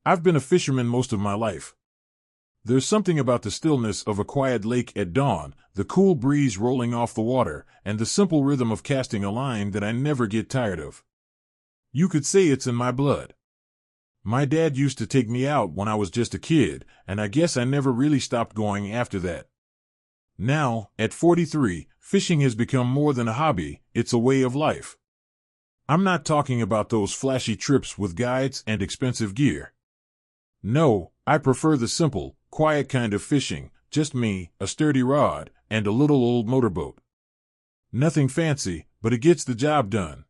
I've been a fisherman most of my life. There's something about the stillness of a quiet lake at dawn, the cool breeze rolling off the water, and the simple rhythm of casting a line that I never get tired of. You could say it's in my blood. My dad used to take me out when I was just a kid, and I guess I never really stopped going after that. Now, at 43, fishing has become more than a hobby, it's a way of life. I'm not talking about those flashy trips with guides and expensive gear. No, I prefer the simple, quiet kind of fishing, just me, a sturdy rod, and a little old motorboat. Nothing fancy, but it gets the job done.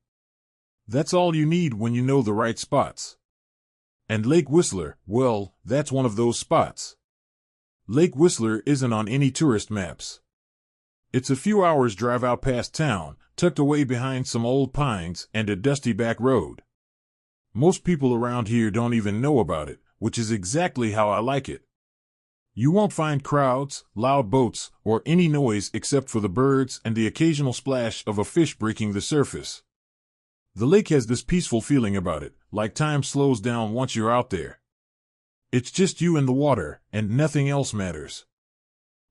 That's all you need when you know the right spots. And Lake Whistler, well, that's one of those spots. Lake Whistler isn't on any tourist maps. It's a few hours' drive out past town, tucked away behind some old pines and a dusty back road. Most people around here don't even know about it, which is exactly how I like it. You won't find crowds, loud boats, or any noise except for the birds and the occasional splash of a fish breaking the surface. The lake has this peaceful feeling about it, like time slows down once you're out there. It's just you and the water, and nothing else matters.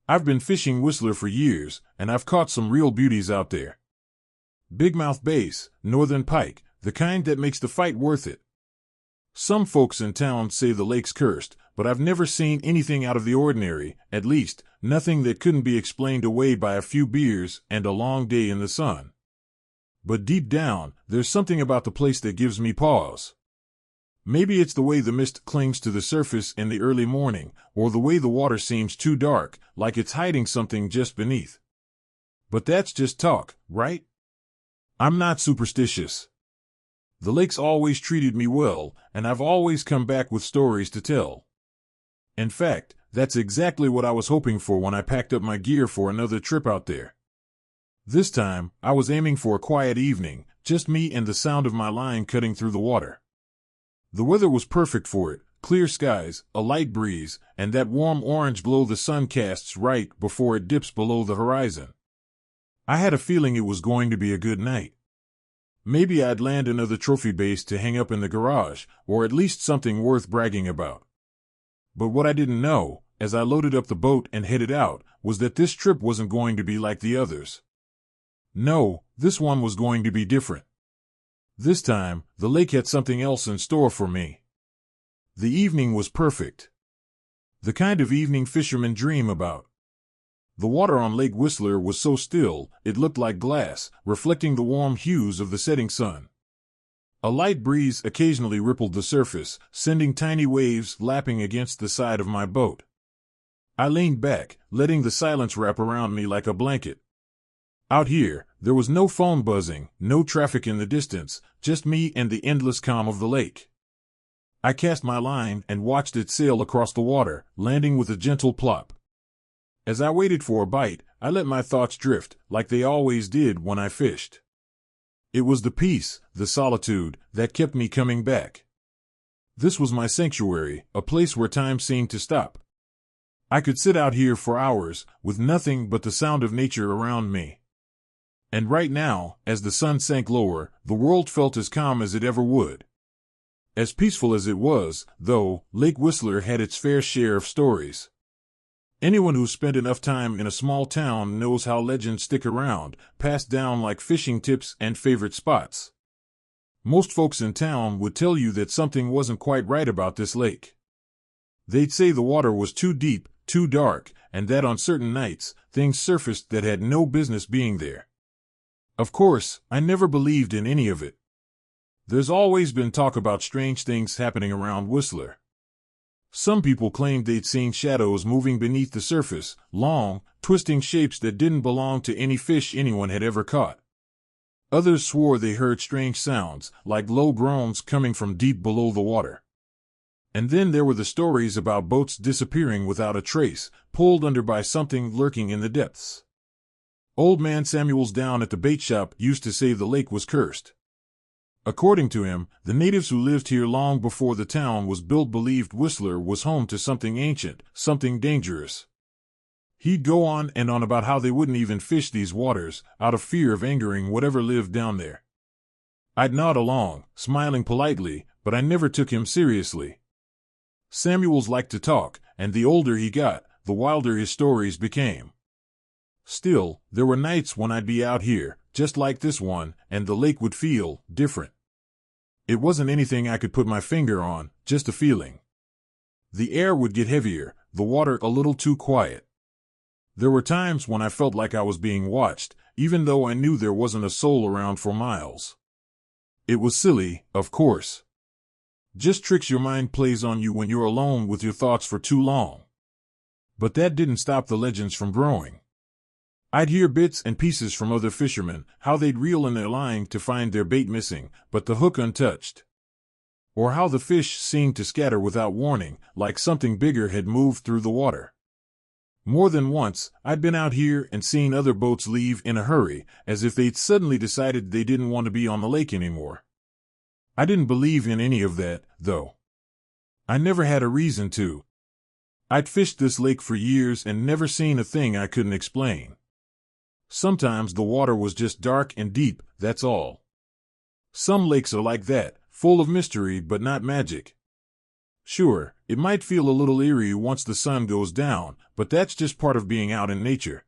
I've been fishing Whistler for years, and I've caught some real beauties out there. Bigmouth bass, northern pike, the kind that makes the fight worth it. Some folks in town say the lake's cursed, but I've never seen anything out of the ordinary, at least, nothing that couldn't be explained away by a few beers and a long day in the sun. But deep down, there's something about the place that gives me pause. Maybe it's the way the mist clings to the surface in the early morning, or the way the water seems too dark, like it's hiding something just beneath. But that's just talk, right? I'm not superstitious. The lake's always treated me well, and I've always come back with stories to tell. In fact, that's exactly what I was hoping for when I packed up my gear for another trip out there. This time, I was aiming for a quiet evening, just me and the sound of my line cutting through the water. The weather was perfect for it, clear skies, a light breeze, and that warm orange glow the sun casts right before it dips below the horizon. I had a feeling it was going to be a good night. Maybe I'd land another trophy bass to hang up in the garage, or at least something worth bragging about. But what I didn't know, as I loaded up the boat and headed out, was that this trip wasn't going to be like the others. No, this one was going to be different. This time, the lake had something else in store for me. The evening was perfect. The kind of evening fishermen dream about. The water on Lake Whistler was so still, it looked like glass, reflecting the warm hues of the setting sun. A light breeze occasionally rippled the surface, sending tiny waves lapping against the side of my boat. I leaned back, letting the silence wrap around me like a blanket. Out here, there was no phone buzzing, no traffic in the distance, just me and the endless calm of the lake. I cast my line and watched it sail across the water, landing with a gentle plop. As I waited for a bite, I let my thoughts drift, like they always did when I fished. It was the peace, the solitude, that kept me coming back. This was my sanctuary, a place where time seemed to stop. I could sit out here for hours, with nothing but the sound of nature around me. And right now, as the sun sank lower, the world felt as calm as it ever would. As peaceful as it was, though, Lake Whistler had its fair share of stories. Anyone who's spent enough time in a small town knows how legends stick around, passed down like fishing tips and favorite spots. Most folks in town would tell you that something wasn't quite right about this lake. They'd say the water was too deep, too dark, and that on certain nights, things surfaced that had no business being there. Of course, I never believed in any of it. There's always been talk about strange things happening around Whistler. Some people claimed they'd seen shadows moving beneath the surface, long, twisting shapes that didn't belong to any fish anyone had ever caught. Others swore they heard strange sounds, like low groans coming from deep below the water. And then there were the stories about boats disappearing without a trace, pulled under by something lurking in the depths. Old man Samuels down at the bait shop used to say the lake was cursed. According to him, the natives who lived here long before the town was built believed Whistler was home to something ancient, something dangerous. He'd go on and on about how they wouldn't even fish these waters, out of fear of angering whatever lived down there. I'd nod along, smiling politely, but I never took him seriously. Samuels liked to talk, and the older he got, the wilder his stories became. Still, there were nights when I'd be out here, just like this one, and the lake would feel different. It wasn't anything I could put my finger on, just a feeling. The air would get heavier, the water a little too quiet. There were times when I felt like I was being watched, even though I knew there wasn't a soul around for miles. It was silly, of course. Just tricks your mind plays on you when you're alone with your thoughts for too long. But that didn't stop the legends from growing. I'd hear bits and pieces from other fishermen, how they'd reel in their line to find their bait missing, but the hook untouched. Or how the fish seemed to scatter without warning, like something bigger had moved through the water. More than once, I'd been out here and seen other boats leave in a hurry, as if they'd suddenly decided they didn't want to be on the lake anymore. I didn't believe in any of that, though. I never had a reason to. I'd fished this lake for years and never seen a thing I couldn't explain. Sometimes the water was just dark and deep, that's all. Some lakes are like that, full of mystery but not magic. Sure, it might feel a little eerie once the sun goes down, but that's just part of being out in nature.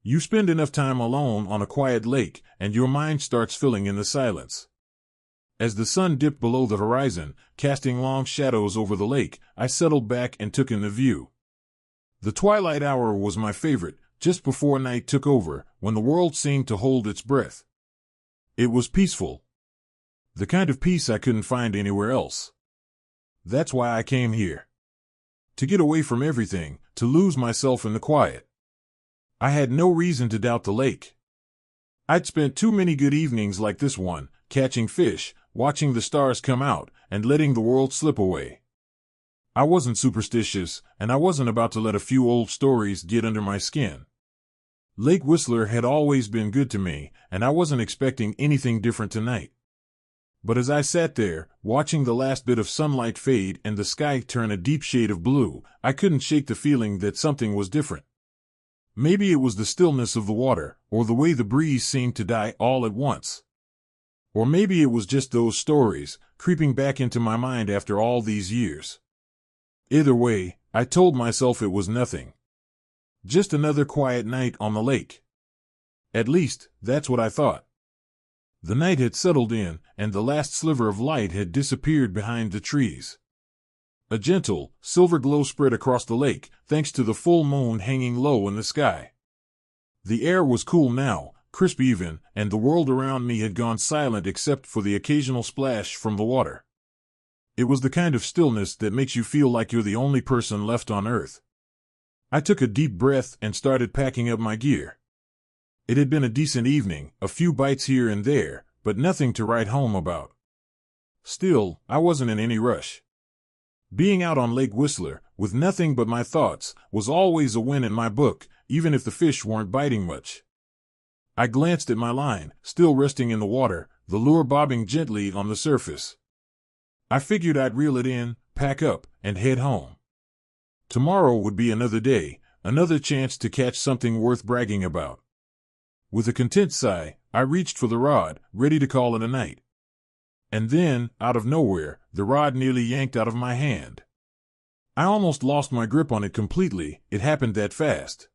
You spend enough time alone on a quiet lake, and your mind starts filling in the silence. As the sun dipped below the horizon, casting long shadows over the lake, I settled back and took in the view. The twilight hour was my favorite, just before night took over, when the world seemed to hold its breath. It was peaceful. The kind of peace I couldn't find anywhere else. That's why I came here. To get away from everything, to lose myself in the quiet. I had no reason to doubt the lake. I'd spent too many good evenings like this one, catching fish, watching the stars come out, and letting the world slip away. I wasn't superstitious, and I wasn't about to let a few old stories get under my skin. Lake Whistler had always been good to me, and I wasn't expecting anything different tonight. But as I sat there, watching the last bit of sunlight fade and the sky turn a deep shade of blue, I couldn't shake the feeling that something was different. Maybe it was the stillness of the water, or the way the breeze seemed to die all at once. Or maybe it was just those stories, creeping back into my mind after all these years. Either way, I told myself it was nothing. Just another quiet night on the lake. At least, that's what I thought. The night had settled in, and the last sliver of light had disappeared behind the trees. A gentle, silver glow spread across the lake, thanks to the full moon hanging low in the sky. The air was cool now, crisp even, and the world around me had gone silent except for the occasional splash from the water. It was the kind of stillness that makes you feel like you're the only person left on Earth. I took a deep breath and started packing up my gear. It had been a decent evening, a few bites here and there, but nothing to write home about. Still, I wasn't in any rush. Being out on Lake Whistler, with nothing but my thoughts, was always a win in my book, even if the fish weren't biting much. I glanced at my line, still resting in the water, the lure bobbing gently on the surface. I figured I'd reel it in, pack up, and head home. Tomorrow would be another day, another chance to catch something worth bragging about. With a content sigh, I reached for the rod, ready to call it a night. And then, out of nowhere, the rod nearly yanked out of my hand. I almost lost my grip on it completely, it happened that fast.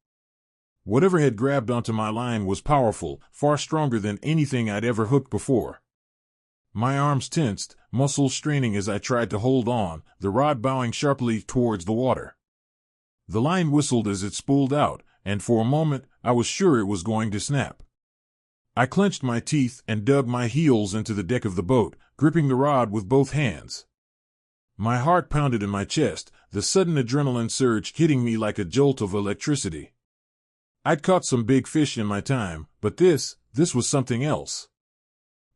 Whatever had grabbed onto my line was powerful, far stronger than anything I'd ever hooked before. My arms tensed, muscles straining as I tried to hold on, the rod bowing sharply towards the water. The line whistled as it spooled out, and for a moment I was sure it was going to snap. I clenched my teeth and dug my heels into the deck of the boat, gripping the rod with both hands. My heart pounded in my chest, the sudden adrenaline surge hitting me like a jolt of electricity. I'd caught some big fish in my time, but this was something else.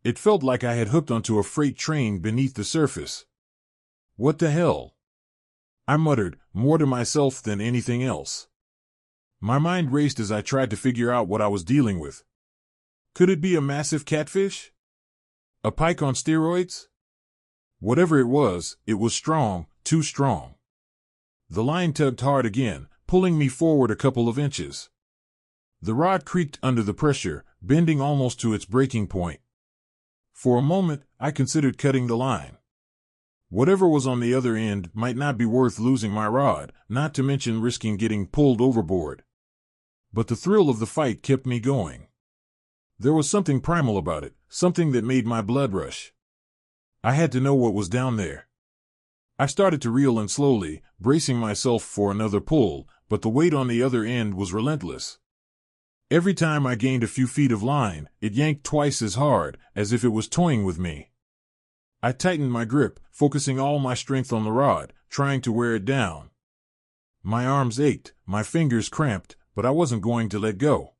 It felt like I had hooked onto a freight train beneath the surface. What the hell? I muttered, more to myself than anything else. My mind raced as I tried to figure out what I was dealing with. Could it be a massive catfish? A pike on steroids? Whatever it was strong, too strong. The line tugged hard again, pulling me forward a couple of inches. The rod creaked under the pressure, bending almost to its breaking point. For a moment, I considered cutting the line. Whatever was on the other end might not be worth losing my rod, not to mention risking getting pulled overboard. But the thrill of the fight kept me going. There was something primal about it, something that made my blood rush. I had to know what was down there. I started to reel in slowly, bracing myself for another pull, but the weight on the other end was relentless. Every time I gained a few feet of line, it yanked twice as hard, as if it was toying with me. I tightened my grip, focusing all my strength on the rod, trying to wear it down. My arms ached, my fingers cramped, but I wasn't going to let go.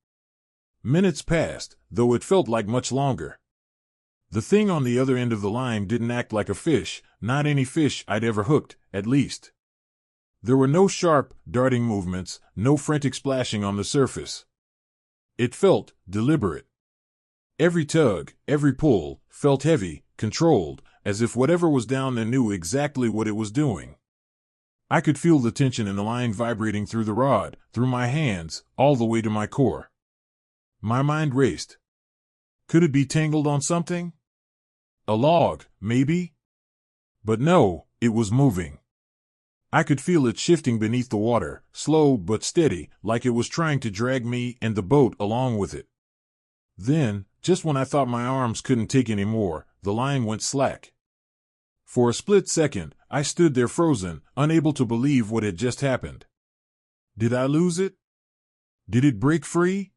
Minutes passed, though it felt like much longer. The thing on the other end of the line didn't act like a fish, not any fish I'd ever hooked, at least. There were no sharp, darting movements, no frantic splashing on the surface. It felt deliberate. Every tug, every pull, felt heavy, controlled, as if whatever was down there knew exactly what it was doing. I could feel the tension in the line vibrating through the rod, through my hands, all the way to my core. My mind raced. Could it be tangled on something? A log, maybe? But no, it was moving. I could feel it shifting beneath the water, slow but steady, like it was trying to drag me and the boat along with it. Then, just when I thought my arms couldn't take any more, the line went slack. For a split second, I stood there frozen, unable to believe what had just happened. Did I lose it? Did it break free?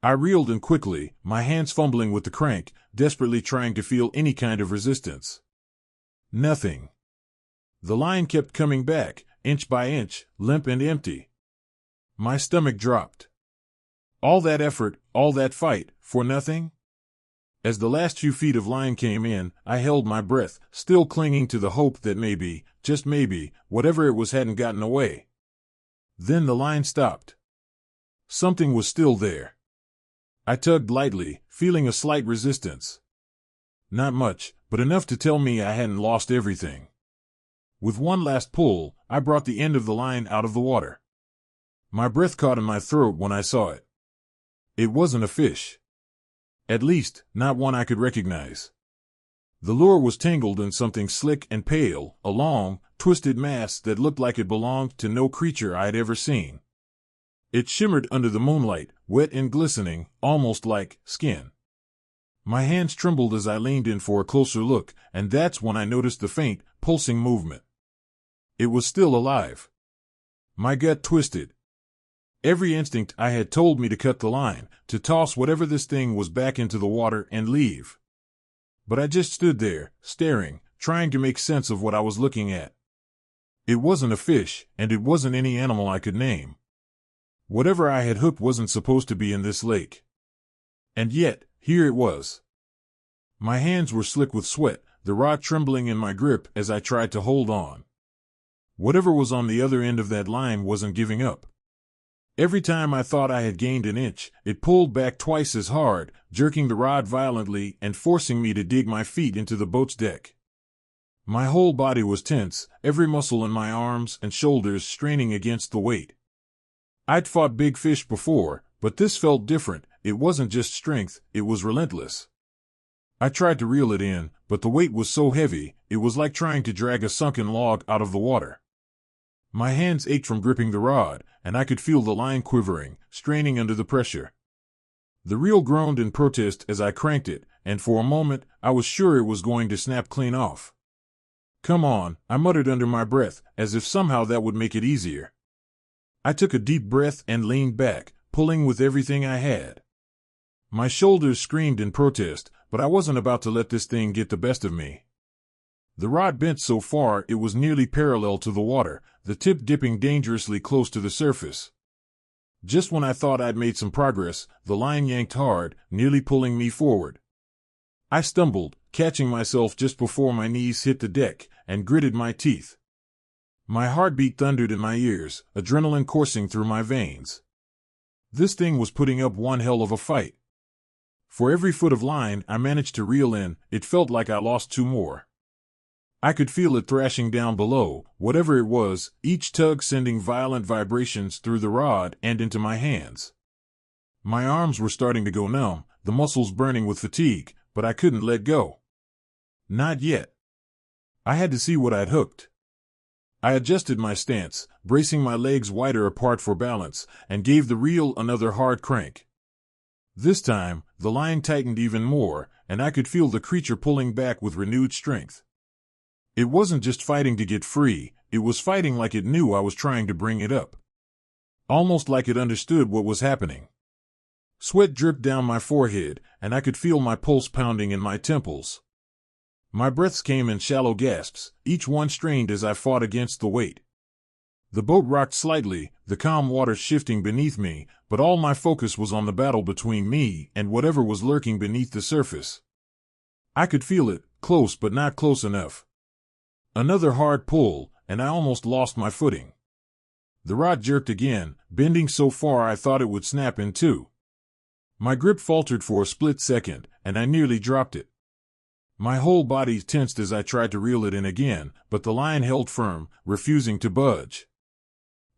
I reeled in quickly, my hands fumbling with the crank, desperately trying to feel any kind of resistance. Nothing. The line kept coming back, inch by inch, limp and empty. My stomach dropped. All that effort, all that fight, for nothing? As the last few feet of line came in, I held my breath, still clinging to the hope that maybe, just maybe, whatever it was hadn't gotten away. Then the line stopped. Something was still there. I tugged lightly, feeling a slight resistance. Not much, but enough to tell me I hadn't lost everything. With one last pull, I brought the end of the line out of the water. My breath caught in my throat when I saw it. It wasn't a fish. At least, not one I could recognize. The lure was tangled in something slick and pale, a long, twisted mass that looked like it belonged to no creature I had ever seen. It shimmered under the moonlight, wet and glistening, almost like skin. My hands trembled as I leaned in for a closer look, and that's when I noticed the faint, pulsing movement. It was still alive. My gut twisted. Every instinct I had told me to cut the line, to toss whatever this thing was back into the water and leave. But I just stood there, staring, trying to make sense of what I was looking at. It wasn't a fish, and it wasn't any animal I could name. Whatever I had hooked wasn't supposed to be in this lake. And yet, here it was. My hands were slick with sweat, the rod trembling in my grip as I tried to hold on. Whatever was on the other end of that line wasn't giving up. Every time I thought I had gained an inch, it pulled back twice as hard, jerking the rod violently and forcing me to dig my feet into the boat's deck. My whole body was tense, every muscle in my arms and shoulders straining against the weight. I'd fought big fish before, but this felt different. It wasn't just strength, it was relentless. I tried to reel it in, but the weight was so heavy, it was like trying to drag a sunken log out of the water. My hands ached from gripping the rod, and I could feel the line quivering, straining under the pressure. The reel groaned in protest as I cranked it, and for a moment, I was sure it was going to snap clean off. "Come on," I muttered under my breath, as if somehow that would make it easier. I took a deep breath and leaned back, pulling with everything I had. My shoulders screamed in protest, but I wasn't about to let this thing get the best of me. The rod bent so far it was nearly parallel to the water, the tip dipping dangerously close to the surface. Just when I thought I'd made some progress, the line yanked hard, nearly pulling me forward. I stumbled, catching myself just before my knees hit the deck, and gritted my teeth. My heartbeat thundered in my ears, adrenaline coursing through my veins. This thing was putting up one hell of a fight. For every foot of line I managed to reel in, it felt like I lost 2 more. I could feel it thrashing down below, whatever it was, each tug sending violent vibrations through the rod and into my hands. My arms were starting to go numb, the muscles burning with fatigue, but I couldn't let go. Not yet. I had to see what I'd hooked. I adjusted my stance, bracing my legs wider apart for balance, and gave the reel another hard crank. This time, the line tightened even more, and I could feel the creature pulling back with renewed strength. It wasn't just fighting to get free, it was fighting like it knew I was trying to bring it up. Almost like it understood what was happening. Sweat dripped down my forehead, and I could feel my pulse pounding in my temples. My breaths came in shallow gasps, each one strained as I fought against the weight. The boat rocked slightly, the calm waters shifting beneath me, but all my focus was on the battle between me and whatever was lurking beneath the surface. I could feel it, close but not close enough. Another hard pull, and I almost lost my footing. The rod jerked again, bending so far I thought it would snap in two. My grip faltered for a split second, and I nearly dropped it. My whole body tensed as I tried to reel it in again, but the line held firm, refusing to budge.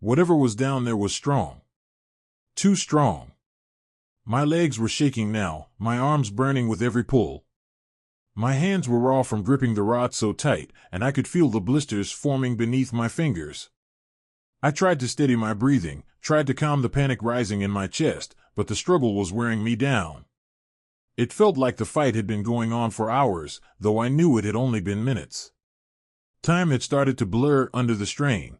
Whatever was down there was strong. Too strong. My legs were shaking now, my arms burning with every pull. My hands were raw from gripping the rod so tight, and I could feel the blisters forming beneath my fingers. I tried to steady my breathing, tried to calm the panic rising in my chest, but the struggle was wearing me down. It felt like the fight had been going on for hours, though I knew it had only been minutes. Time had started to blur under the strain.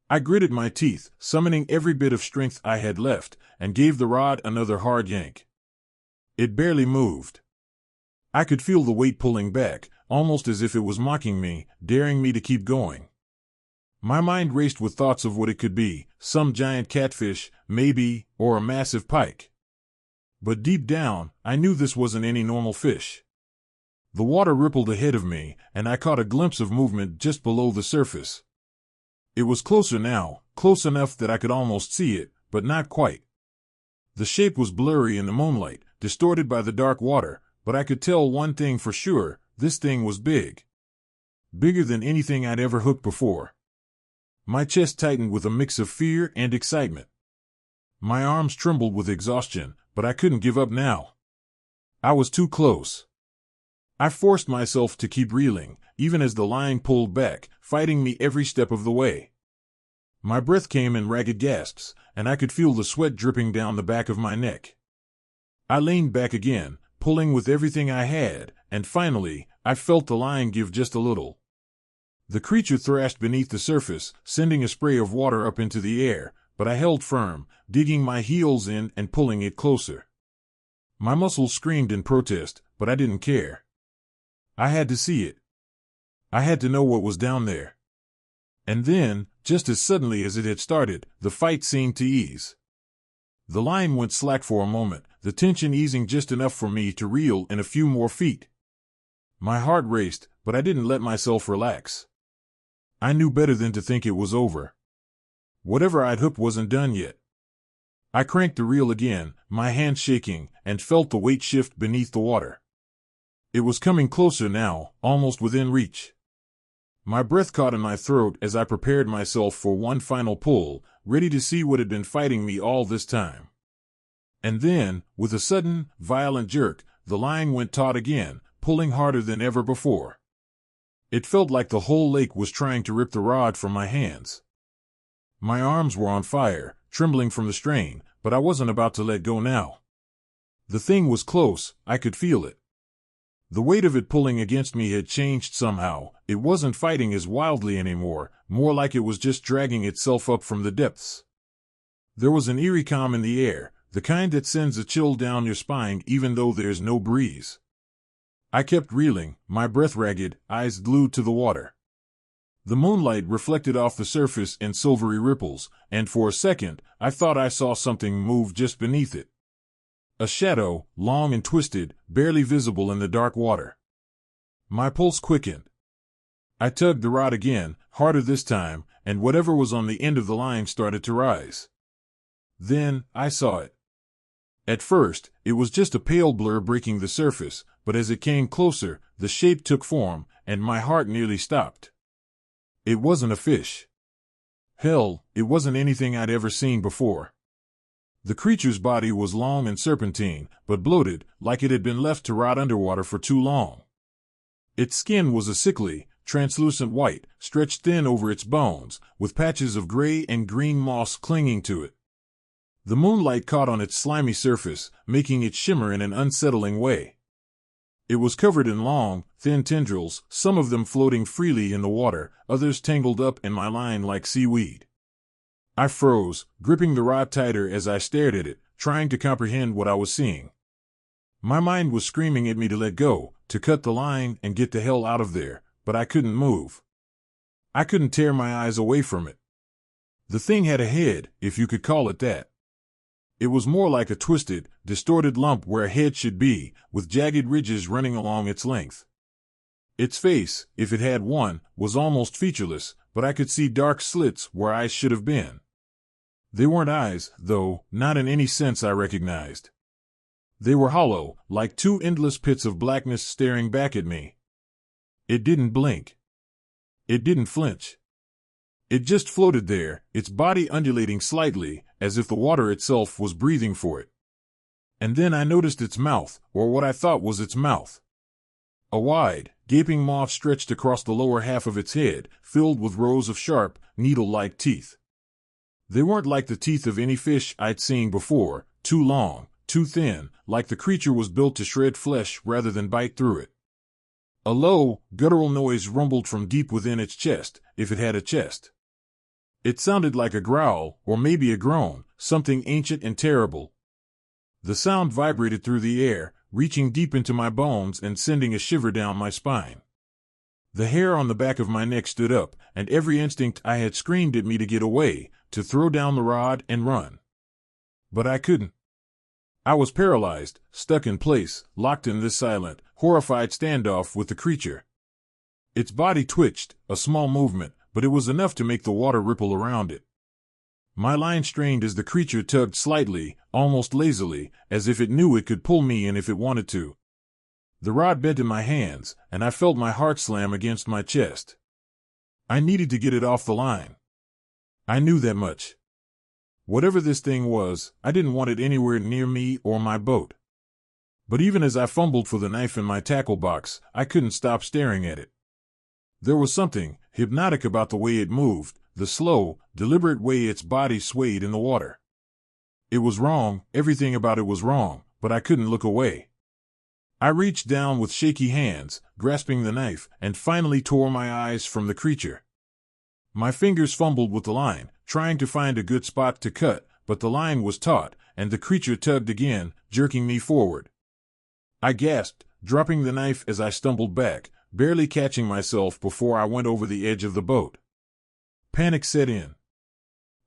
I gritted my teeth, summoning every bit of strength I had left, and gave the rod another hard yank. It barely moved. I could feel the weight pulling back, almost as if it was mocking me, daring me to keep going. My mind raced with thoughts of what it could be, some giant catfish, maybe, or a massive pike. But deep down, I knew this wasn't any normal fish. The water rippled ahead of me, and I caught a glimpse of movement just below the surface. It was closer now, close enough that I could almost see it, but not quite. The shape was blurry in the moonlight, distorted by the dark water, but I could tell one thing for sure, this thing was big. Bigger than anything I'd ever hooked before. My chest tightened with a mix of fear and excitement. My arms trembled with exhaustion, but I couldn't give up now. I was too close. I forced myself to keep reeling, even as the line pulled back, fighting me every step of the way. My breath came in ragged gasps, and I could feel the sweat dripping down the back of my neck. I leaned back again, pulling with everything I had, and finally, I felt the line give just a little. The creature thrashed beneath the surface, sending a spray of water up into the air, but I held firm, digging my heels in and pulling it closer. My muscles screamed in protest, but I didn't care. I had to see it. I had to know what was down there. And then, just as suddenly as it had started, the fight seemed to ease. The line went slack for a moment, the tension easing just enough for me to reel in a few more feet. My heart raced, but I didn't let myself relax. I knew better than to think it was over. Whatever I'd hooked wasn't done yet. I cranked the reel again, my hands shaking, and felt the weight shift beneath the water. It was coming closer now, almost within reach. My breath caught in my throat as I prepared myself for one final pull, ready to see what had been fighting me all this time. And then, with a sudden, violent jerk, the line went taut again, pulling harder than ever before. It felt like the whole lake was trying to rip the rod from my hands. My arms were on fire, trembling from the strain, but I wasn't about to let go now. The thing was close, I could feel it. The weight of it pulling against me had changed somehow. It wasn't fighting as wildly anymore, more like it was just dragging itself up from the depths. There was an eerie calm in the air, the kind that sends a chill down your spine even though there's no breeze. I kept reeling, my breath ragged, eyes glued to the water. The moonlight reflected off the surface in silvery ripples, and for a second, I thought I saw something move just beneath it. A shadow, long and twisted, barely visible in the dark water. My pulse quickened. I tugged the rod again, harder this time, and whatever was on the end of the line started to rise. Then, I saw it. At first, it was just a pale blur breaking the surface, but as it came closer, the shape took form, and my heart nearly stopped. It wasn't a fish. Hell, it wasn't anything I'd ever seen before. The creature's body was long and serpentine, but bloated, like it had been left to rot underwater for too long. Its skin was a sickly, translucent white, stretched thin over its bones, with patches of gray and green moss clinging to it. The moonlight caught on its slimy surface, making it shimmer in an unsettling way. It was covered in long, thin tendrils, some of them floating freely in the water, others tangled up in my line like seaweed. I froze, gripping the rod tighter as I stared at it, trying to comprehend what I was seeing. My mind was screaming at me to let go, to cut the line and get the hell out of there, but I couldn't move. I couldn't tear my eyes away from it. The thing had a head, if you could call it that. It was more like a twisted, distorted lump where a head should be, with jagged ridges running along its length. Its face, if it had one, was almost featureless, but I could see dark slits where eyes should have been. They weren't eyes, though, not in any sense I recognized. They were hollow, like two endless pits of blackness staring back at me. It didn't blink. It didn't flinch. It just floated there, its body undulating slightly, as if the water itself was breathing for it. And then I noticed its mouth, or what I thought was its mouth. A wide, gaping maw stretched across the lower half of its head, filled with rows of sharp, needle-like teeth. They weren't like the teeth of any fish I'd seen before, too long, too thin, like the creature was built to shred flesh rather than bite through it. A low, guttural noise rumbled from deep within its chest, if it had a chest. It sounded like a growl, or maybe a groan, something ancient and terrible. The sound vibrated through the air, reaching deep into my bones and sending a shiver down my spine. The hair on the back of my neck stood up, and every instinct I had screamed at me to get away, to throw down the rod and run. But I couldn't. I was paralyzed, stuck in place, locked in this silent, horrified standoff with the creature. Its body twitched, a small movement, but it was enough to make the water ripple around it. My line strained as the creature tugged slightly, almost lazily, as if it knew it could pull me in if it wanted to. The rod bent in my hands, and I felt my heart slam against my chest. I needed to get it off the line. I knew that much. Whatever this thing was, I didn't want it anywhere near me or my boat. But even as I fumbled for the knife in my tackle box, I couldn't stop staring at it. There was something hypnotic about the way it moved, the slow, deliberate way its body swayed in the water. It was wrong, everything about it was wrong, but I couldn't look away. I reached down with shaky hands, grasping the knife, and finally tore my eyes from the creature. My fingers fumbled with the line, trying to find a good spot to cut, but the line was taut, and the creature tugged again, jerking me forward. I gasped, dropping the knife as I stumbled back, barely catching myself before I went over the edge of the boat. Panic set in.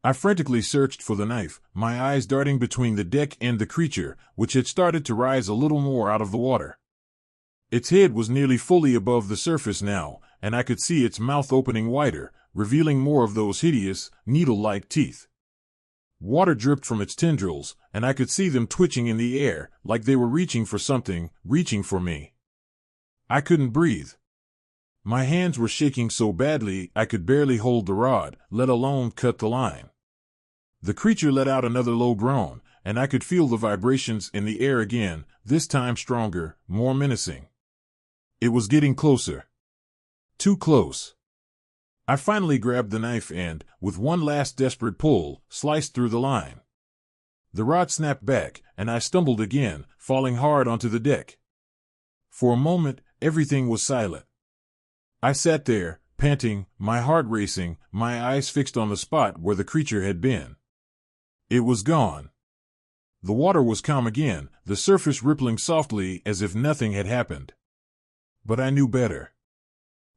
I frantically searched for the knife, my eyes darting between the deck and the creature, which had started to rise a little more out of the water. Its head was nearly fully above the surface now, and I could see its mouth opening wider, revealing more of those hideous, needle-like teeth. Water dripped from its tendrils, and I could see them twitching in the air, like they were reaching for something, reaching for me. I couldn't breathe. My hands were shaking so badly I could barely hold the rod, let alone cut the line. The creature let out another low groan, and I could feel the vibrations in the air again, this time stronger, more menacing. It was getting closer. Too close. I finally grabbed the knife and, with one last desperate pull, sliced through the line. The rod snapped back, and I stumbled again, falling hard onto the deck. For a moment, everything was silent. I sat there, panting, my heart racing, my eyes fixed on the spot where the creature had been. It was gone. The water was calm again, the surface rippling softly as if nothing had happened. But I knew better.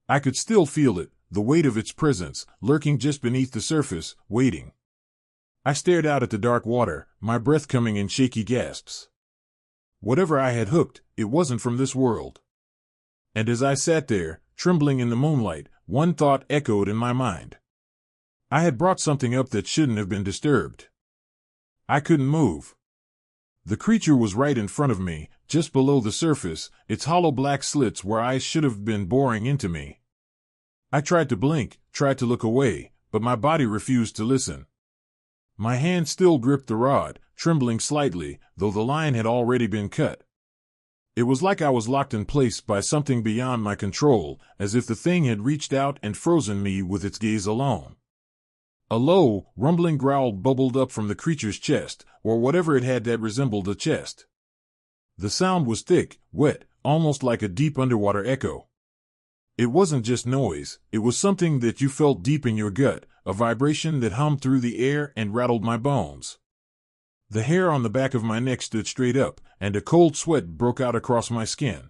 I could still feel it, the weight of its presence, lurking just beneath the surface, waiting. I stared out at the dark water, my breath coming in shaky gasps. Whatever I had hooked, it wasn't from this world. And as I sat there, trembling in the moonlight, one thought echoed in my mind. I had brought something up that shouldn't have been disturbed. I couldn't move. The creature was right in front of me, just below the surface, its hollow black slits where eyes should have been boring into me. I tried to blink, tried to look away, but my body refused to listen. My hand still gripped the rod, trembling slightly, though the line had already been cut. It was like I was locked in place by something beyond my control, as if the thing had reached out and frozen me with its gaze alone. A low, rumbling growl bubbled up from the creature's chest, or whatever it had that resembled a chest. The sound was thick, wet, almost like a deep underwater echo. It wasn't just noise, it was something that you felt deep in your gut, a vibration that hummed through the air and rattled my bones. The hair on the back of my neck stood straight up, and a cold sweat broke out across my skin.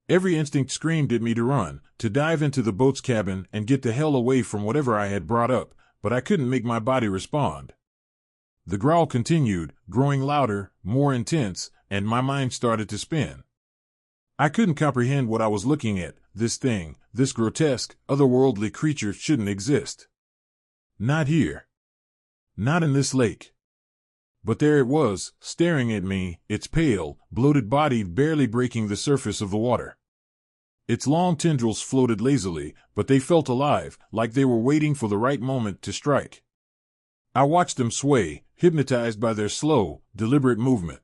Every instinct screamed at me to run, to dive into the boat's cabin and get the hell away from whatever I had brought up, but I couldn't make my body respond. The growl continued, growing louder, more intense, and my mind started to spin. I couldn't comprehend what I was looking at. This thing, this grotesque, otherworldly creature shouldn't exist. Not here. Not in this lake. But there it was, staring at me, its pale, bloated body barely breaking the surface of the water. Its long tendrils floated lazily, but they felt alive, like they were waiting for the right moment to strike. I watched them sway, hypnotized by their slow, deliberate movement.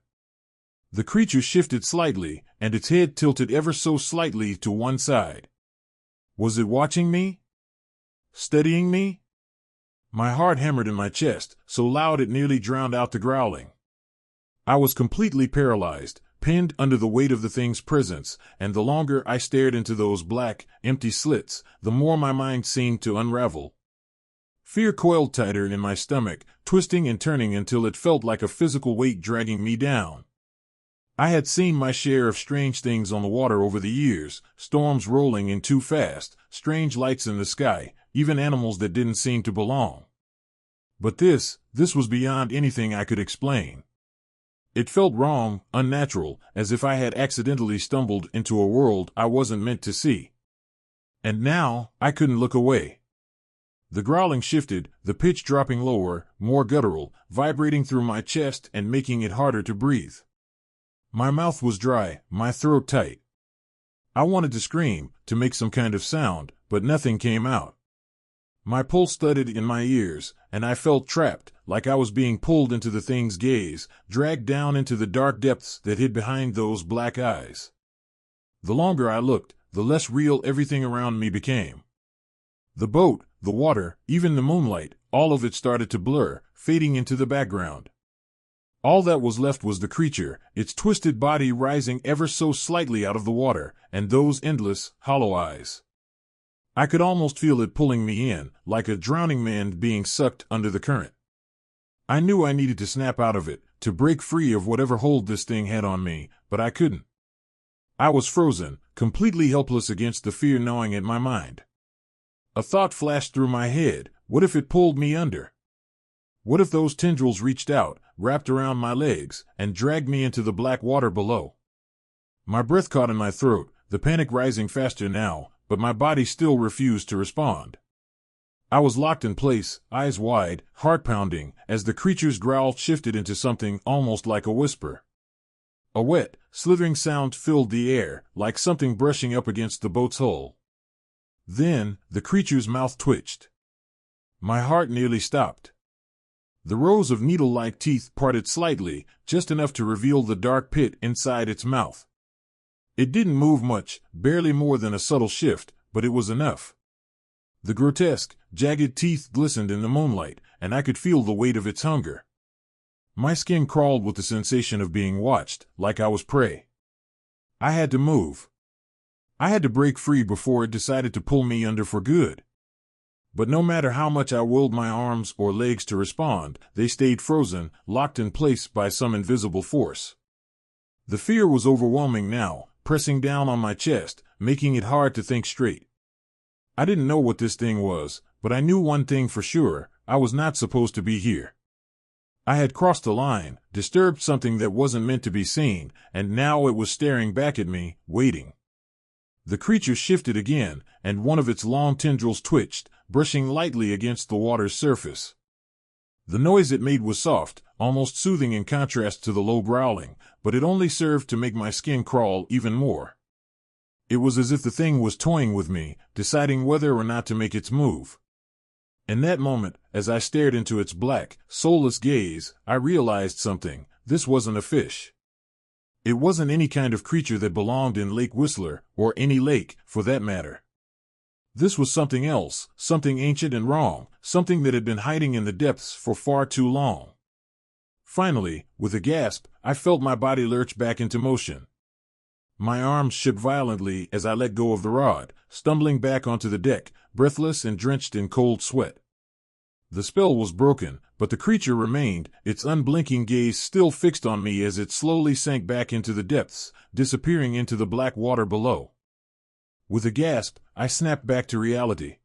The creature shifted slightly, and its head tilted ever so slightly to one side. Was it watching me? Studying me? My heart hammered in my chest, so loud it nearly drowned out the growling. I was completely paralyzed, pinned under the weight of the thing's presence, and the longer I stared into those black, empty slits, the more my mind seemed to unravel. Fear coiled tighter in my stomach, twisting and turning until it felt like a physical weight dragging me down. I had seen my share of strange things on the water over the years, storms rolling in too fast, strange lights in the sky, even animals that didn't seem to belong. But this was beyond anything I could explain. It felt wrong, unnatural, as if I had accidentally stumbled into a world I wasn't meant to see. And now, I couldn't look away. The growling shifted, the pitch dropping lower, more guttural, vibrating through my chest and making it harder to breathe. My mouth was dry, my throat tight. I wanted to scream, to make some kind of sound, but nothing came out. My pulse thudded in my ears, and I felt trapped, like I was being pulled into the thing's gaze, dragged down into the dark depths that hid behind those black eyes. The longer I looked, the less real everything around me became. The boat, the water, even the moonlight, all of it started to blur, fading into the background. All that was left was the creature, its twisted body rising ever so slightly out of the water, and those endless, hollow eyes. I could almost feel it pulling me in, like a drowning man being sucked under the current. I knew I needed to snap out of it, to break free of whatever hold this thing had on me, but I couldn't. I was frozen, completely helpless against the fear gnawing at my mind. A thought flashed through my head: what if it pulled me under? What if those tendrils reached out, wrapped around my legs, and dragged me into the black water below? My breath caught in my throat, the panic rising faster now, but my body still refused to respond. I was locked in place, eyes wide, heart pounding, as the creature's growl shifted into something almost like a whisper. A wet, slithering sound filled the air, like something brushing up against the boat's hull. Then, the creature's mouth twitched. My heart nearly stopped. The rows of needle-like teeth parted slightly, just enough to reveal the dark pit inside its mouth. It didn't move much, barely more than a subtle shift, but it was enough. The grotesque, jagged teeth glistened in the moonlight, and I could feel the weight of its hunger. My skin crawled with the sensation of being watched, like I was prey. I had to move. I had to break free before it decided to pull me under for good. But no matter how much I willed my arms or legs to respond, they stayed frozen, locked in place by some invisible force. The fear was overwhelming now, pressing down on my chest, making it hard to think straight. I didn't know what this thing was, but I knew one thing for sure: I was not supposed to be here. I had crossed the line, disturbed something that wasn't meant to be seen, and now it was staring back at me, waiting. The creature shifted again, and one of its long tendrils twitched, brushing lightly against the water's surface. The noise it made was soft, almost soothing in contrast to the low growling, but it only served to make my skin crawl even more. It was as if the thing was toying with me, deciding whether or not to make its move. In that moment, as I stared into its black, soulless gaze, I realized something: this wasn't a fish. It wasn't any kind of creature that belonged in Lake Whistler, or any lake, for that matter. This was something else, something ancient and wrong, something that had been hiding in the depths for far too long. Finally, with a gasp, I felt my body lurch back into motion. My arms shook violently as I let go of the rod, stumbling back onto the deck, breathless and drenched in cold sweat. The spell was broken, but the creature remained, its unblinking gaze still fixed on me as it slowly sank back into the depths, disappearing into the black water below. With a gasp, I snapped back to reality.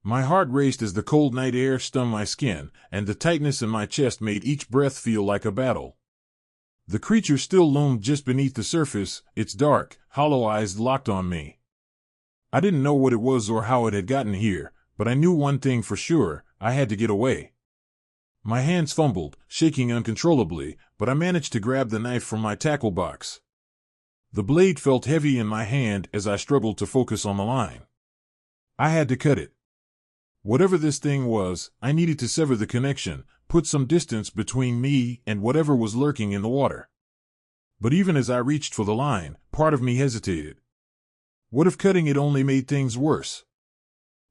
My heart raced as the cold night air stung my skin, and the tightness in my chest made each breath feel like a battle. The creature still loomed just beneath the surface, its dark, hollow eyes locked on me. I didn't know what it was or how it had gotten here, but I knew one thing for sure: I had to get away. My hands fumbled, shaking uncontrollably, but I managed to grab the knife from my tackle box. The blade felt heavy in my hand as I struggled to focus on the line. I had to cut it. Whatever this thing was, I needed to sever the connection, put some distance between me and whatever was lurking in the water. But even as I reached for the line, part of me hesitated. What if cutting it only made things worse?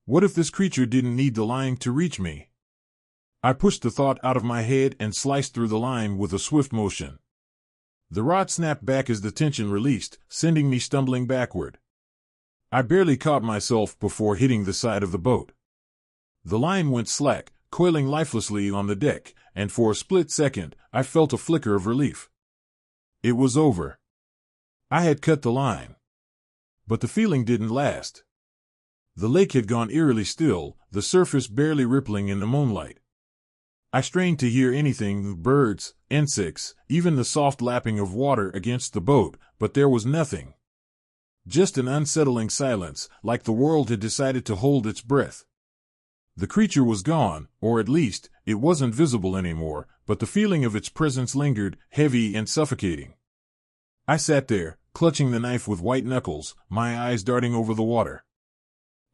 What if this creature didn't need the line to reach me? I pushed the thought out of my head and sliced through the line with a swift motion. The rod snapped back as the tension released, sending me stumbling backward. I barely caught myself before hitting the side of the boat. The line went slack, coiling lifelessly on the deck, and for a split second, I felt a flicker of relief. It was over. I had cut the line. But the feeling didn't last. The lake had gone eerily still, the surface barely rippling in the moonlight. I strained to hear anything, birds, insects, even the soft lapping of water against the boat, but there was nothing. Just an unsettling silence, like the world had decided to hold its breath. The creature was gone, or at least, it wasn't visible anymore, but the feeling of its presence lingered, heavy and suffocating. I sat there, clutching the knife with white knuckles, my eyes darting over the water.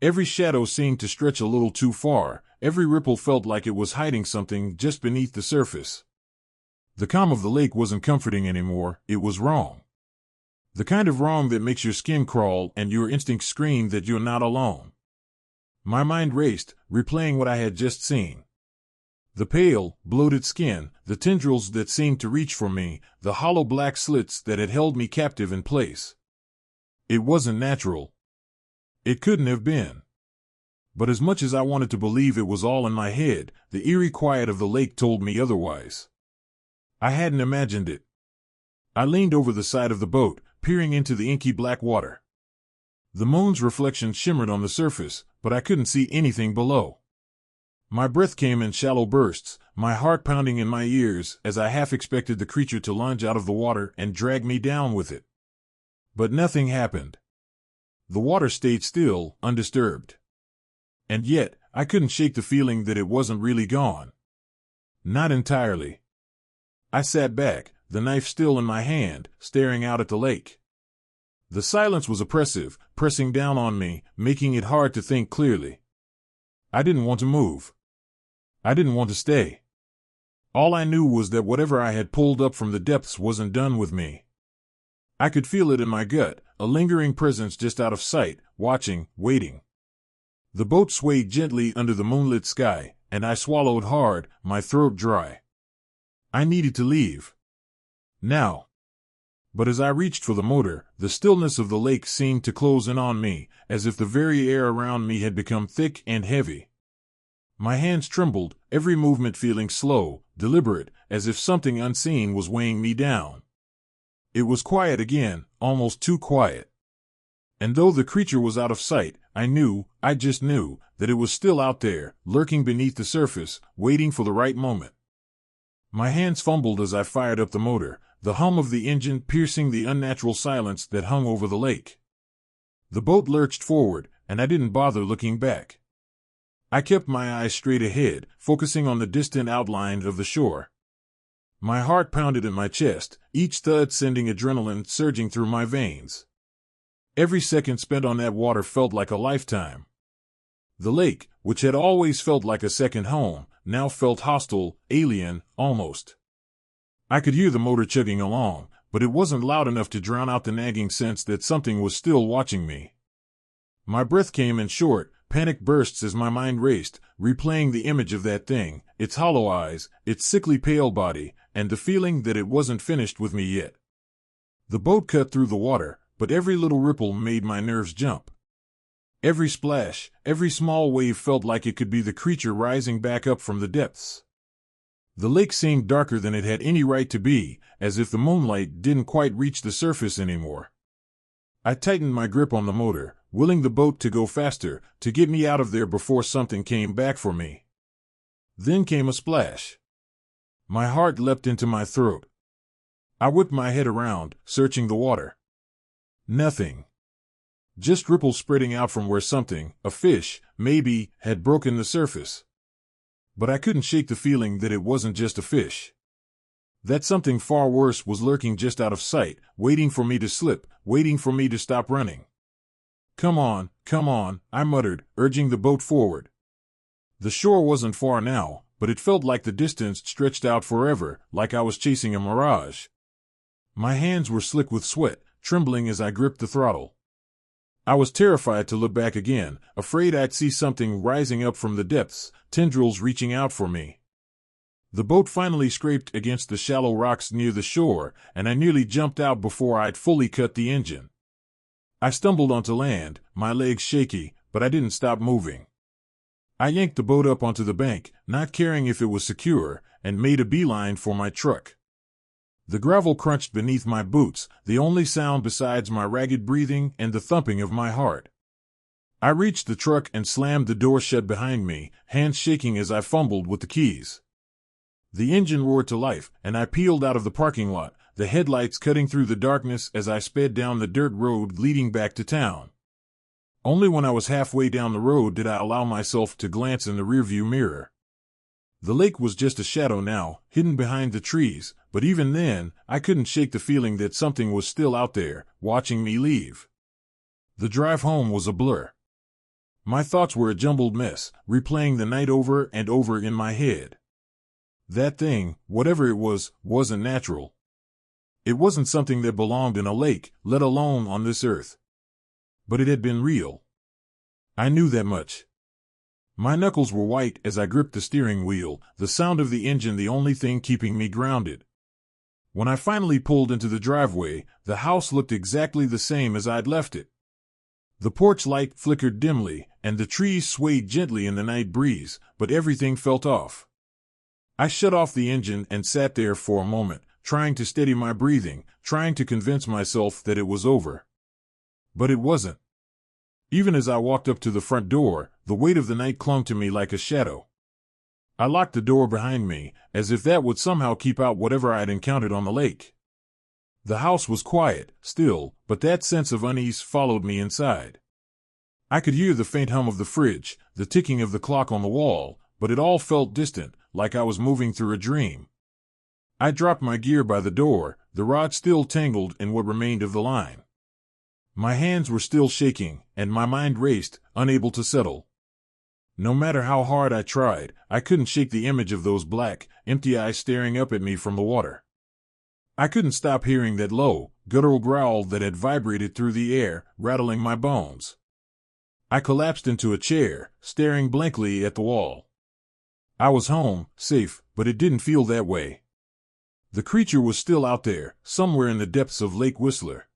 Every shadow seemed to stretch a little too far, every ripple felt like it was hiding something just beneath the surface. The calm of the lake wasn't comforting anymore, it was wrong. The kind of wrong that makes your skin crawl and your instincts scream that you're not alone. My mind raced, replaying what I had just seen. The pale, bloated skin, the tendrils that seemed to reach for me, the hollow black slits that had held me captive in place. It wasn't natural. It couldn't have been. But as much as I wanted to believe it was all in my head, the eerie quiet of the lake told me otherwise. I hadn't imagined it. I leaned over the side of the boat, peering into the inky black water. The moon's reflection shimmered on the surface, but I couldn't see anything below. My breath came in shallow bursts, my heart pounding in my ears as I half expected the creature to lunge out of the water and drag me down with it. But nothing happened. The water stayed still, undisturbed. And yet, I couldn't shake the feeling that it wasn't really gone. Not entirely. I sat back, the knife still in my hand, staring out at the lake. The silence was oppressive, pressing down on me, making it hard to think clearly. I didn't want to move. I didn't want to stay. All I knew was that whatever I had pulled up from the depths wasn't done with me. I could feel it in my gut, a lingering presence just out of sight, watching, waiting. The boat swayed gently under the moonlit sky, and I swallowed hard, my throat dry. I needed to leave. Now. But as I reached for the motor, the stillness of the lake seemed to close in on me, as if the very air around me had become thick and heavy. My hands trembled, every movement feeling slow, deliberate, as if something unseen was weighing me down. It was quiet again, almost too quiet. And though the creature was out of sight, I just knew, that it was still out there, lurking beneath the surface, waiting for the right moment. My hands fumbled as I fired up the motor, the hum of the engine piercing the unnatural silence that hung over the lake. The boat lurched forward, and I didn't bother looking back. I kept my eyes straight ahead, focusing on the distant outline of the shore. My heart pounded in my chest, each thud sending adrenaline surging through my veins. Every second spent on that water felt like a lifetime. The lake, which had always felt like a second home, now felt hostile, alien, almost. I could hear the motor chugging along, but it wasn't loud enough to drown out the nagging sense that something was still watching me. My breath came in short, panic bursts as my mind raced, replaying the image of that thing, its hollow eyes, its sickly pale body, and the feeling that it wasn't finished with me yet. The boat cut through the water, but every little ripple made my nerves jump. Every splash, every small wave felt like it could be the creature rising back up from the depths. The lake seemed darker than it had any right to be, as if the moonlight didn't quite reach the surface anymore. I tightened my grip on the motor, willing the boat to go faster, to get me out of there before something came back for me. Then came a splash. My heart leapt into my throat. I whipped my head around, searching the water. Nothing. Just ripples spreading out from where something, a fish, maybe, had broken the surface. But I couldn't shake the feeling that it wasn't just a fish. That something far worse was lurking just out of sight, waiting for me to slip, waiting for me to stop running. Come on, I muttered, urging the boat forward. The shore wasn't far now, but it felt like the distance stretched out forever, like I was chasing a mirage. My hands were slick with sweat, trembling as I gripped the throttle. I was terrified to look back again, afraid I'd see something rising up from the depths, tendrils reaching out for me. The boat finally scraped against the shallow rocks near the shore, and I nearly jumped out before I'd fully cut the engine. I stumbled onto land, my legs shaky, but I didn't stop moving. I yanked the boat up onto the bank, not caring if it was secure, and made a beeline for my truck. The gravel crunched beneath my boots, the only sound besides my ragged breathing and the thumping of my heart. I reached the truck and slammed the door shut behind me, hands shaking as I fumbled with the keys. The engine roared to life, and I peeled out of the parking lot, the headlights cutting through the darkness as I sped down the dirt road leading back to town. Only when I was halfway down the road did I allow myself to glance in the rearview mirror. The lake was just a shadow now, hidden behind the trees, but even then, I couldn't shake the feeling that something was still out there, watching me leave. The drive home was a blur. My thoughts were a jumbled mess, replaying the night over and over in my head. That thing, whatever it was, wasn't natural. It wasn't something that belonged in a lake, let alone on this earth. But it had been real. I knew that much. My knuckles were white as I gripped the steering wheel, the sound of the engine the only thing keeping me grounded. When I finally pulled into the driveway, the house looked exactly the same as I'd left it. The porch light flickered dimly, and the trees swayed gently in the night breeze, but everything felt off. I shut off the engine and sat there for a moment, trying to steady my breathing, trying to convince myself that it was over. But it wasn't. Even as I walked up to the front door, the weight of the night clung to me like a shadow. I locked the door behind me, as if that would somehow keep out whatever I had encountered on the lake. The house was quiet, still, but that sense of unease followed me inside. I could hear the faint hum of the fridge, the ticking of the clock on the wall, but it all felt distant, like I was moving through a dream. I dropped my gear by the door, the rod still tangled in what remained of the line. My hands were still shaking, and my mind raced, unable to settle. No matter how hard I tried, I couldn't shake the image of those black, empty eyes staring up at me from the water. I couldn't stop hearing that low, guttural growl that had vibrated through the air, rattling my bones. I collapsed into a chair, staring blankly at the wall. I was home, safe, but it didn't feel that way. The creature was still out there, somewhere in the depths of Lake Whistler.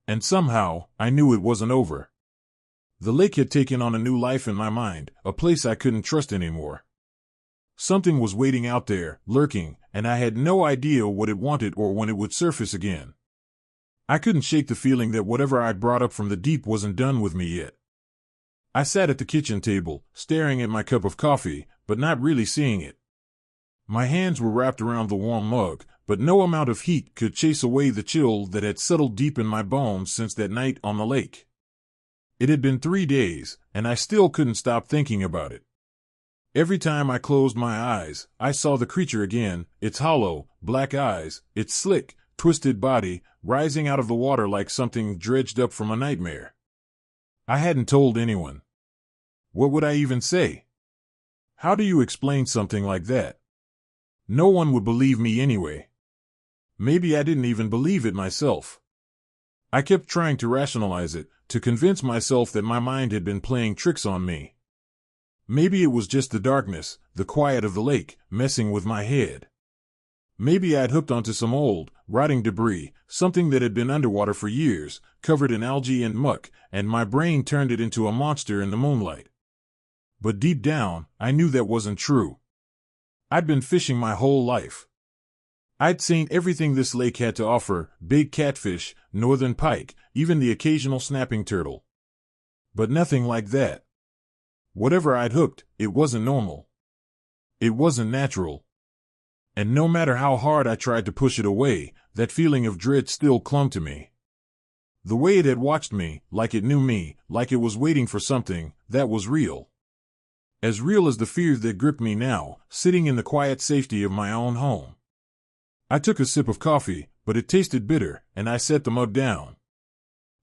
And somehow, I knew it wasn't over. The lake had taken on a new life in my mind, a place I couldn't trust anymore. Something was waiting out there, lurking, and I had no idea what it wanted or when it would surface again. I couldn't shake the feeling that whatever I'd brought up from the deep wasn't done with me yet. I sat at the kitchen table, staring at my cup of coffee, but not really seeing it. My hands were wrapped around the warm mug, but no amount of heat could chase away the chill that had settled deep in my bones since that night on the lake. It had been 3 days, and I still couldn't stop thinking about it. Every time I closed my eyes, I saw the creature again, its hollow, black eyes, its slick, twisted body, rising out of the water like something dredged up from a nightmare. I hadn't told anyone. What would I even say? How do you explain something like that? No one would believe me anyway. Maybe I didn't even believe it myself. I kept trying to rationalize it, to convince myself that my mind had been playing tricks on me. Maybe it was just the darkness, the quiet of the lake, messing with my head. Maybe I'd hooked onto some old, rotting debris, something that had been underwater for years, covered in algae and muck, and my brain turned it into a monster in the moonlight. But deep down, I knew that wasn't true. I'd been fishing my whole life. I'd seen everything this lake had to offer: big catfish, northern pike, even the occasional snapping turtle. But nothing like that. Whatever I'd hooked, it wasn't normal. It wasn't natural. And no matter how hard I tried to push it away, that feeling of dread still clung to me. The way it had watched me, like it knew me, like it was waiting for something, that was real. As real as the fear that gripped me now, sitting in the quiet safety of my own home. I took a sip of coffee, but it tasted bitter, and I set the mug down.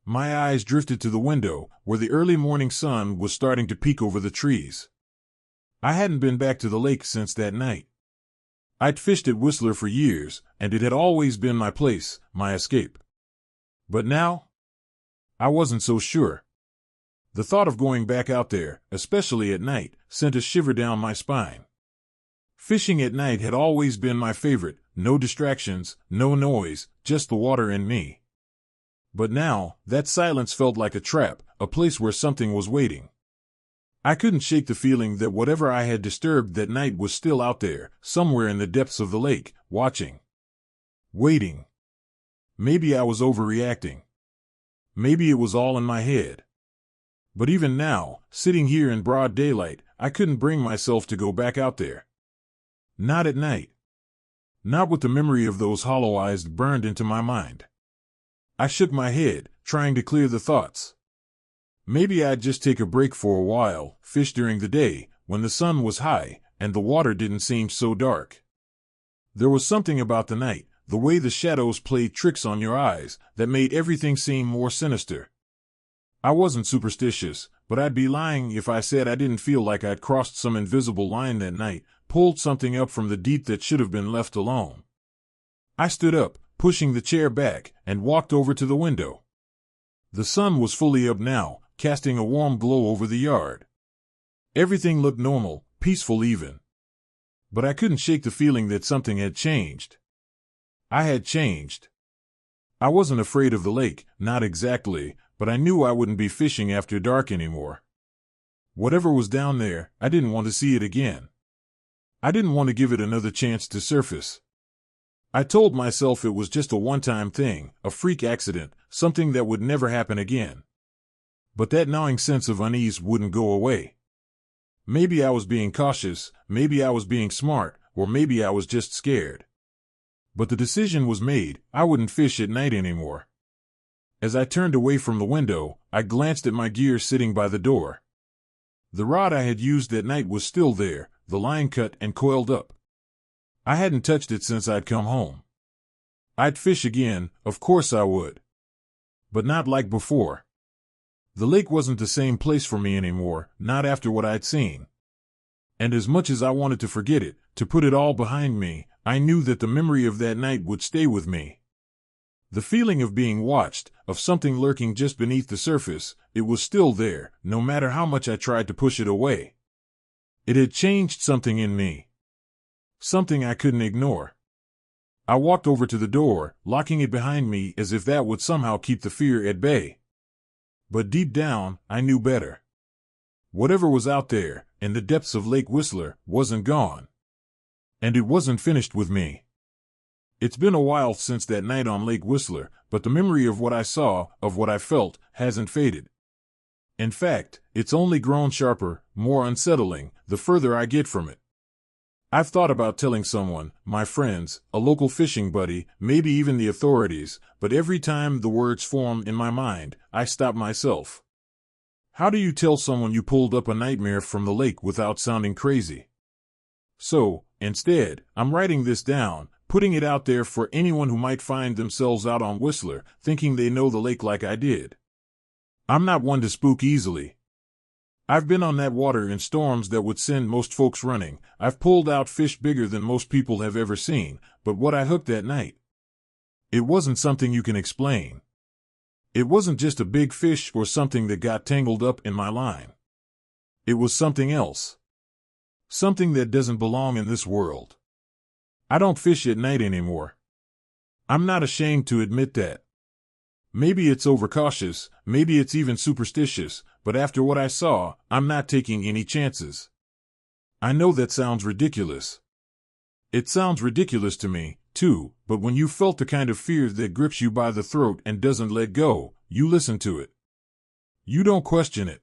My eyes drifted to the window, where the early morning sun was starting to peek over the trees. I hadn't been back to the lake since that night. I'd fished at Whistler for years, and it had always been my place, my escape. But now? I wasn't so sure. The thought of going back out there, especially at night, sent a shiver down my spine. Fishing at night had always been my favorite: no distractions, no noise, just the water and me. But now, that silence felt like a trap, a place where something was waiting. I couldn't shake the feeling that whatever I had disturbed that night was still out there, somewhere in the depths of the lake, watching. Waiting. Maybe I was overreacting. Maybe it was all in my head. But even now, sitting here in broad daylight, I couldn't bring myself to go back out there. Not at night. Not with the memory of those hollow eyes burned into my mind. I shook my head, trying to clear the thoughts. Maybe I'd just take a break for a while, fish during the day, when the sun was high, and the water didn't seem so dark. There was something about the night, the way the shadows played tricks on your eyes, that made everything seem more sinister. I wasn't superstitious, but I'd be lying if I said I didn't feel like I'd crossed some invisible line that night, pulled something up from the deep that should have been left alone. I stood up, pushing the chair back, and walked over to the window. The sun was fully up now, casting a warm glow over the yard. Everything looked normal, peaceful even. But I couldn't shake the feeling that something had changed. I had changed. I wasn't afraid of the lake, not exactly, but I knew I wouldn't be fishing after dark anymore. Whatever was down there, I didn't want to see it again. I didn't want to give it another chance to surface. I told myself it was just a one-time thing, a freak accident, something that would never happen again. But that gnawing sense of unease wouldn't go away. Maybe I was being cautious, maybe I was being smart, or maybe I was just scared. But the decision was made: I wouldn't fish at night anymore. As I turned away from the window, I glanced at my gear sitting by the door. The rod I had used that night was still there, the line cut and coiled up. I hadn't touched it since I'd come home. I'd fish again, of course I would. But not like before. The lake wasn't the same place for me anymore, not after what I'd seen. And as much as I wanted to forget it, to put it all behind me, I knew that the memory of that night would stay with me. The feeling of being watched, of something lurking just beneath the surface, it was still there, no matter how much I tried to push it away. It had changed something in me. Something I couldn't ignore. I walked over to the door, locking it behind me as if that would somehow keep the fear at bay. But deep down, I knew better. Whatever was out there, in the depths of Lake Whistler, wasn't gone. And it wasn't finished with me. It's been a while since that night on Lake Whistler, but the memory of what I saw, of what I felt, hasn't faded. In fact, it's only grown sharper, more unsettling, the further I get from it. I've thought about telling someone, my friends, a local fishing buddy, maybe even the authorities, but every time the words form in my mind, I stop myself. How do you tell someone you pulled up a nightmare from the lake without sounding crazy? So, instead, I'm writing this down, putting it out there for anyone who might find themselves out on Whistler, thinking they know the lake like I did. I'm not one to spook easily. I've been on that water in storms that would send most folks running. I've pulled out fish bigger than most people have ever seen, but what I hooked that night, It wasn't something you can explain. It wasn't just a big fish or something that got tangled up in my line. It was something else. Something that doesn't belong in this world. I don't fish at night anymore. I'm not ashamed to admit that. Maybe it's overcautious, maybe it's even superstitious, but after what I saw, I'm not taking any chances. I know that sounds ridiculous. It sounds ridiculous to me, too, but when you felt the kind of fear that grips you by the throat and doesn't let go, you listen to it. You don't question it.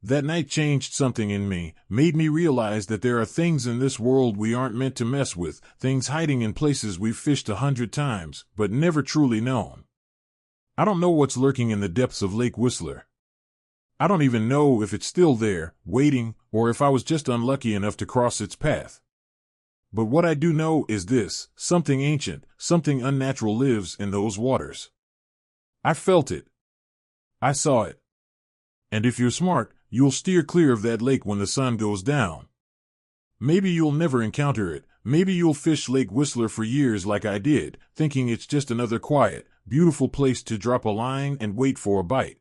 That night changed something in me, made me realize that there are things in this world we aren't meant to mess with, things hiding in places we've fished 100 times, but never truly known. I don't know what's lurking in the depths of Lake Whistler. I don't even know if it's still there, waiting, or if I was just unlucky enough to cross its path. But what I do know is this: something ancient, something unnatural lives in those waters. I felt it. I saw it. And if you're smart, you'll steer clear of that lake when the sun goes down. Maybe you'll never encounter it. Maybe you'll fish Lake Whistler for years like I did, thinking it's just another quiet, beautiful place to drop a line and wait for a bite.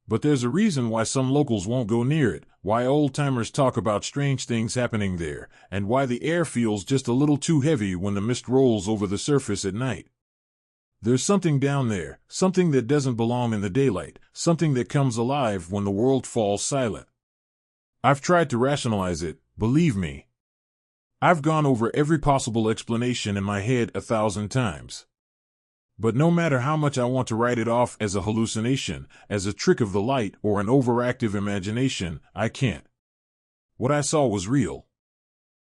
But there's a reason why some locals won't go near it, why old-timers talk about strange things happening there, and why the air feels just a little too heavy when the mist rolls over the surface at night. There's something down there, something that doesn't belong in the daylight, something that comes alive when the world falls silent. I've tried to rationalize it, believe me. I've gone over every possible explanation in my head 1,000 times. But no matter how much I want to write it off as a hallucination, as a trick of the light or an overactive imagination, I can't. What I saw was real.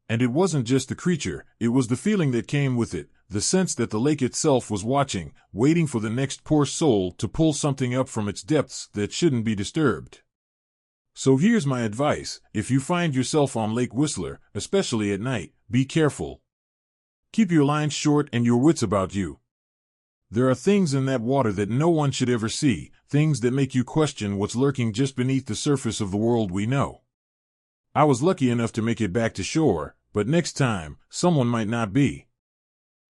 And it wasn't just the creature, it was the feeling that came with it, the sense that the lake itself was watching, waiting for the next poor soul to pull something up from its depths that shouldn't be disturbed. So here's my advice: if you find yourself on Lake Whistler, especially at night, be careful. Keep your lines short and your wits about you. There are things in that water that no one should ever see, things that make you question what's lurking just beneath the surface of the world we know. I was lucky enough to make it back to shore, but next time, someone might not be.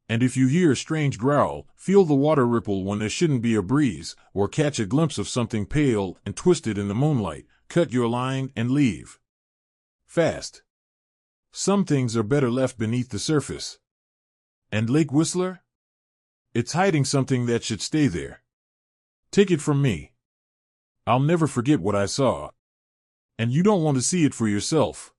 And if you hear a strange growl, feel the water ripple when there shouldn't be a breeze, or catch a glimpse of something pale and twisted in the moonlight, cut your line and leave. Fast. Some things are better left beneath the surface. And Lake Whistler? It's hiding something that should stay there. Take it from me. I'll never forget what I saw. And you don't want to see it for yourself.